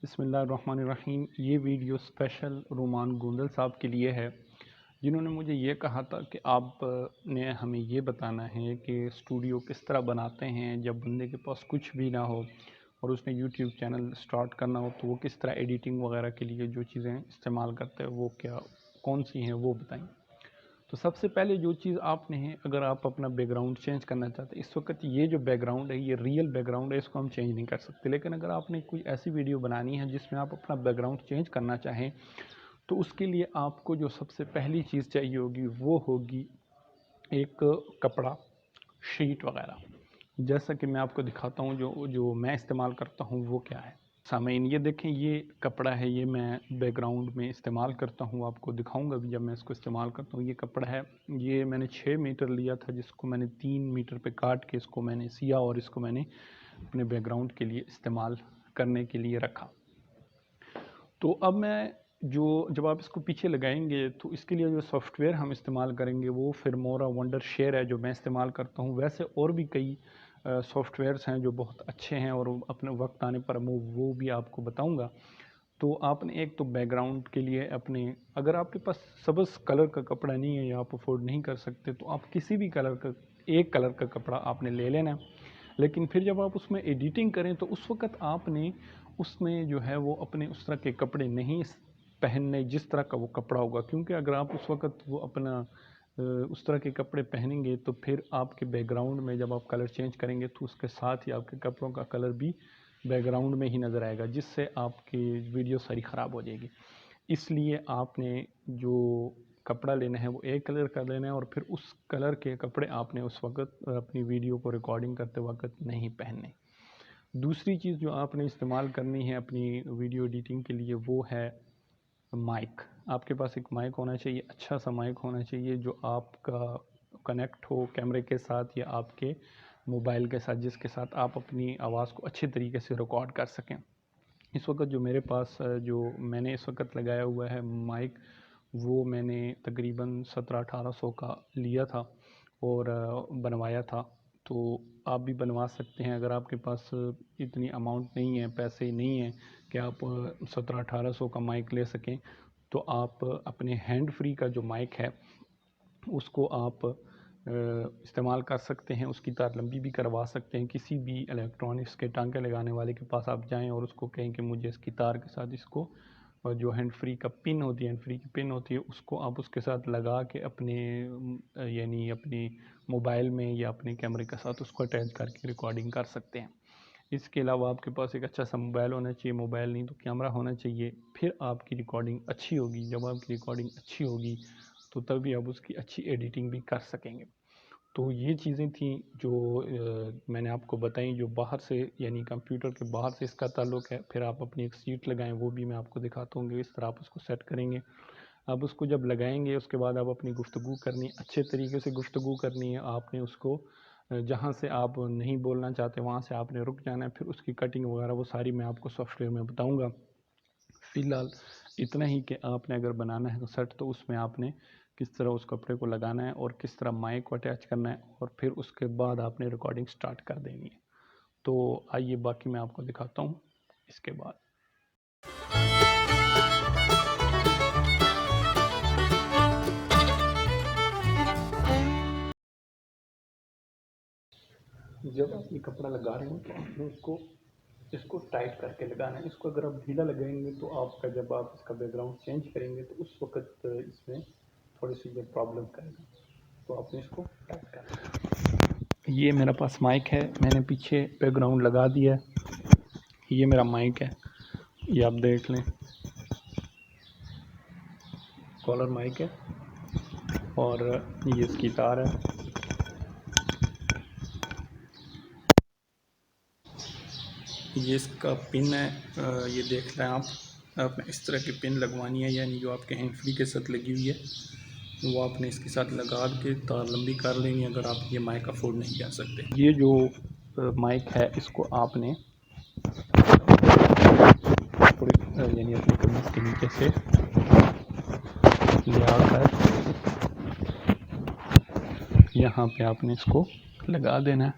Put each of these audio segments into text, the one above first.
बिस्मिल्लाहिर्रहमानिर्रहीम। ये video special रुमान Gondal साहब के लिए है, जिन्होंने मुझे ये कहा था कि आप ने हमें ये बताना है कि स्टूडियो किस तरह बनाते हैं जब बंदे के पास कुछ भी ना हो और उसने यूट्यूब चैनल स्टार्ट करना हो, तो वो किस तरह एडिटिंग वगैरह के लिए जो चीज़ें इस्तेमाल करते हैं वो क्या कौन सी हैं वो बताएं। तो सबसे पहले जो चीज़ आपने है, अगर आप अपना बैकग्राउंड चेंज करना चाहते हैं, इस वक्त ये जो बैकग्राउंड है ये रियल बैकग्राउंड है, इसको हम चेंज नहीं कर सकते। लेकिन अगर आपने कोई ऐसी वीडियो बनानी है जिसमें आप अपना बैकग्राउंड चेंज करना चाहें, तो उसके लिए आपको जो सबसे पहली चीज़ चाहिए होगी वो होगी एक कपड़ा, शीट वगैरह। जैसा कि मैं आपको दिखाता हूँ जो जो मैं इस्तेमाल करता हूँ वो क्या है। सामीन ये देखें, ये कपड़ा है, ये मैं बैकग्राउंड में इस्तेमाल करता हूँ, आपको दिखाऊंगा भी जब मैं इसको इस्तेमाल करता हूँ। ये कपड़ा है, ये मैंने 6 मीटर लिया था, जिसको मैंने 3 मीटर पे काट के इसको मैंने सिया और इसको मैंने अपने बैकग्राउंड के लिए इस्तेमाल करने के लिए रखा। तो अब मैं जब आप इसको पीछे लगाएंगे तो इसके लिए जो सॉफ्टवेयर हम इस्तेमाल करेंगे वो फिल्मोरा वंडर शेयर है, जो मैं इस्तेमाल करता हूँ। वैसे और भी कई सॉफ्टवेयर्स हैं जो बहुत अच्छे हैं और अपने वक्त आने पर मैं वो भी आपको बताऊंगा। तो आपने एक तो बैकग्राउंड के लिए अपने, अगर आपके पास सब्ज़ कलर का कपड़ा नहीं है या आप अफोर्ड नहीं कर सकते, तो आप किसी भी कलर का, एक कलर का कपड़ा आपने ले लेना है। लेकिन फिर जब आप उसमें एडिटिंग करें तो उस वक्त आपने उसमें जो है वो अपने उस तरह के कपड़े नहीं पहनने जिस तरह का वो कपड़ा होगा, क्योंकि अगर आप उस वक्त वो अपना उस तरह के कपड़े पहनेंगे तो फिर आपके बैकग्राउंड में जब आप कलर चेंज करेंगे तो उसके साथ ही आपके कपड़ों का कलर भी बैकग्राउंड में ही नज़र आएगा, जिससे आपकी वीडियो सारी ख़राब हो जाएगी। इसलिए आपने जो कपड़ा लेना है वो एक कलर का लेना है और फिर उस कलर के कपड़े आपने उस वक्त अपनी वीडियो को रिकॉर्डिंग करते वक्त नहीं पहनने। दूसरी चीज़ जो आपने इस्तेमाल करनी है अपनी वीडियो एडिटिंग के लिए वो है माइक। आपके पास एक माइक होना चाहिए, अच्छा सा माइक होना चाहिए जो आपका कनेक्ट हो कैमरे के साथ या आपके मोबाइल के साथ, जिसके साथ आप अपनी आवाज़ को अच्छे तरीके से रिकॉर्ड कर सकें। इस वक्त जो मेरे पास जो मैंने इस वक्त लगाया हुआ है माइक, वो मैंने तकरीबन 1700-1800 का लिया था और बनवाया था। तो आप भी बनवा सकते हैं, अगर आपके पास इतनी अमाउंट नहीं है, पैसे नहीं हैं कि आप 1700-1800 का माइक ले सकें, तो आप अपने हैंड फ्री का जो माइक है उसको आप इस्तेमाल कर सकते हैं। उसकी तार लंबी भी करवा सकते हैं। किसी भी इलेक्ट्रॉनिक्स के टांके लगाने वाले के पास आप जाएं और उसको कहें कि मुझे इसकी तार के साथ इसको, और जो हैंड फ्री का पिन होती है, हैंड फ्री की पिन होती है, उसको आप उसके साथ लगा के अपने यानी अपनी मोबाइल में या अपने कैमरे के साथ उसको अटैच करके रिकॉर्डिंग कर सकते हैं। इसके अलावा आपके पास एक अच्छा सा मोबाइल होना चाहिए, मोबाइल नहीं तो कैमरा होना चाहिए, फिर आपकी रिकॉर्डिंग अच्छी होगी। जब आपकी रिकॉर्डिंग अच्छी होगी तो तभी आप उसकी अच्छी एडिटिंग भी कर सकेंगे। तो ये चीज़ें थी जो मैंने आपको बताई, जो बाहर से यानी कंप्यूटर के बाहर से इसका ताल्लुक़ है। फिर आप अपनी एक सीट लगाएं, वो भी मैं आपको दिखाता हूँ कि इस तरह आप उसको सेट करेंगे। आप उसको जब लगाएंगे उसके बाद आप अपनी गुफ्तगू करनी, अच्छे तरीके से गुफ्तगू करनी है। आपने उसको जहाँ से आप नहीं बोलना चाहते वहाँ से आपने रुक जाना है। फिर उसकी कटिंग वगैरह वो सारी मैं आपको सॉफ्टवेयर में बताऊँगा। फ़िलहाल इतना ही कि आपने अगर बनाना है तो सेट, तो उसमें आपने किस तरह उस कपड़े को लगाना है और किस तरह माइक को अटैच करना है और फिर उसके बाद आपने रिकॉर्डिंग स्टार्ट कर देनी है। तो आइए बाकी मैं आपको दिखाता हूँ इसके बाद। जब आप ये कपड़ा लगा रहे हो तो आपने इसको टाइट करके लगाना है। इसको अगर आप ढीला लगाएंगे तो आपका, जब आप इसका बैकग्राउंड चेंज करेंगे तो उस वक्त इसमें थोड़ी सी ये प्रॉब्लम करेगा। तो आपने इसको टाइट करना है। ये मेरा पास माइक है, मैंने पीछे बैकग्राउंड लगा दिया है। ये मेरा माइक है, ये आप देख लें, कॉलर माइक है और ये इसकी तार है। ये इसका पिन है, ये देख रहे हैं आप। आपने इस तरह की पिन लगवानी है, यानी जो आपके हैंड फ्री के साथ लगी हुई है वो आपने इसके साथ लगा के तार लंबी कर लेनी, अगर आप ये माइक अफोर्ड नहीं कर सकते। ये जो माइक है इसको आपने थोड़ी यानी अपनी कमीज के नीचे से ले आकर यहाँ पे आपने इसको लगा देना है।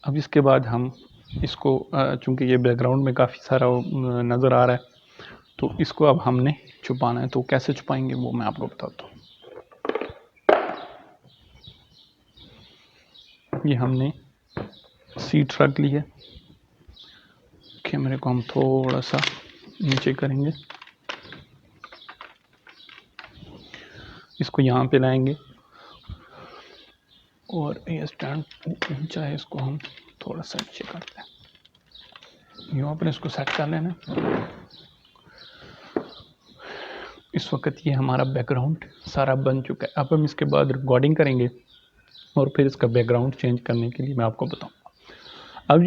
अब इसके बाद हम इसको चूँकि ये बैकग्राउंड में काफ़ी सारा नज़र आ रहा है, तो इसको अब हमने छुपाना है। तो कैसे छुपाएंगे वो मैं आपको बताता हूँ। ये हमने सीट रख ली है। कैमरे को हम थोड़ा सा नीचे करेंगे, इसको यहाँ पे लाएंगे और ये स्टैंड ऊंचा है, इसको हम थोड़ा सा नीचे करते हैं। यूँ आपने इसको सेट कर लेना। इस वक्त ये हमारा बैकग्राउंड सारा बन चुका है। अब हम इसके बाद रिकॉर्डिंग करेंगे और फिर इसका बैकग्राउंड चेंज करने के लिए मैं आपको बताऊँ। अब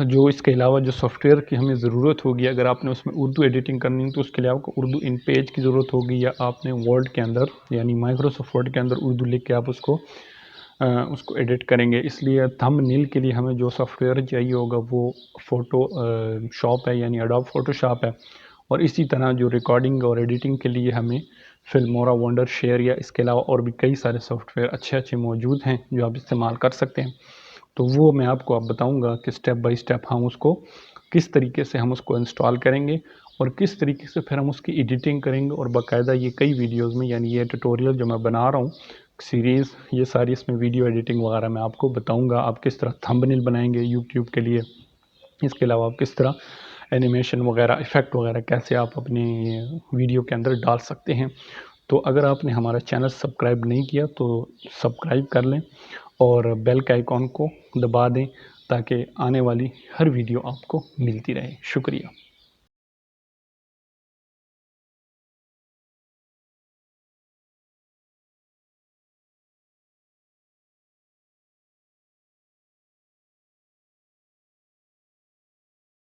जो इसके अलावा जो सॉफ्टवेयर की हमें ज़रूरत होगी, अगर आपने उसमें उर्दू एडिटिंग करनी है तो उसके लिए आपको उर्दू इन पेज की ज़रूरत होगी, या आपने वर्ड के अंदर यानी माइक्रोसॉफ्ट वर्ड के अंदर उर्दू लिख के आप उसको एडिट करेंगे। इसलिए थंबनेल के लिए हमें जो सॉफ्टवेयर चाहिए होगा वो फोटोशॉप है, यानी एडोब फोटोशॉप है। और इसी तरह जो रिकॉर्डिंग और एडिटिंग के लिए हमें फिल्मोरा, वंडर शेयर या इसके अलावा और भी कई सारे सॉफ्टवेयर अच्छे मौजूद हैं जो आप इस्तेमाल कर सकते हैं। तो वो मैं आपको अब बताऊंगा कि स्टेप बाय स्टेप हम उसको किस तरीके से हम उसको इंस्टॉल करेंगे और किस तरीके से फिर हम उसकी एडिटिंग करेंगे। और बाकायदा ये कई वीडियोज़ में, यानी ये ट्यूटोरियल जो मैं बना रहा हूँ सीरीज़, ये सारी इसमें वीडियो एडिटिंग वगैरह मैं आपको बताऊंगा। आप किस तरह थंबनेल बनाएंगे यूट्यूब के लिए, इसके अलावा आप किस तरह एनिमेशन वगैरह, इफ़ेक्ट वगैरह कैसे आप अपने वीडियो के अंदर डाल सकते हैं। तो अगर आपने हमारा चैनल सब्सक्राइब नहीं किया तो सब्सक्राइब कर लें और बेल के आइकॉन को दबा दें ताकि आने वाली हर वीडियो आपको मिलती रहे। शुक्रिया।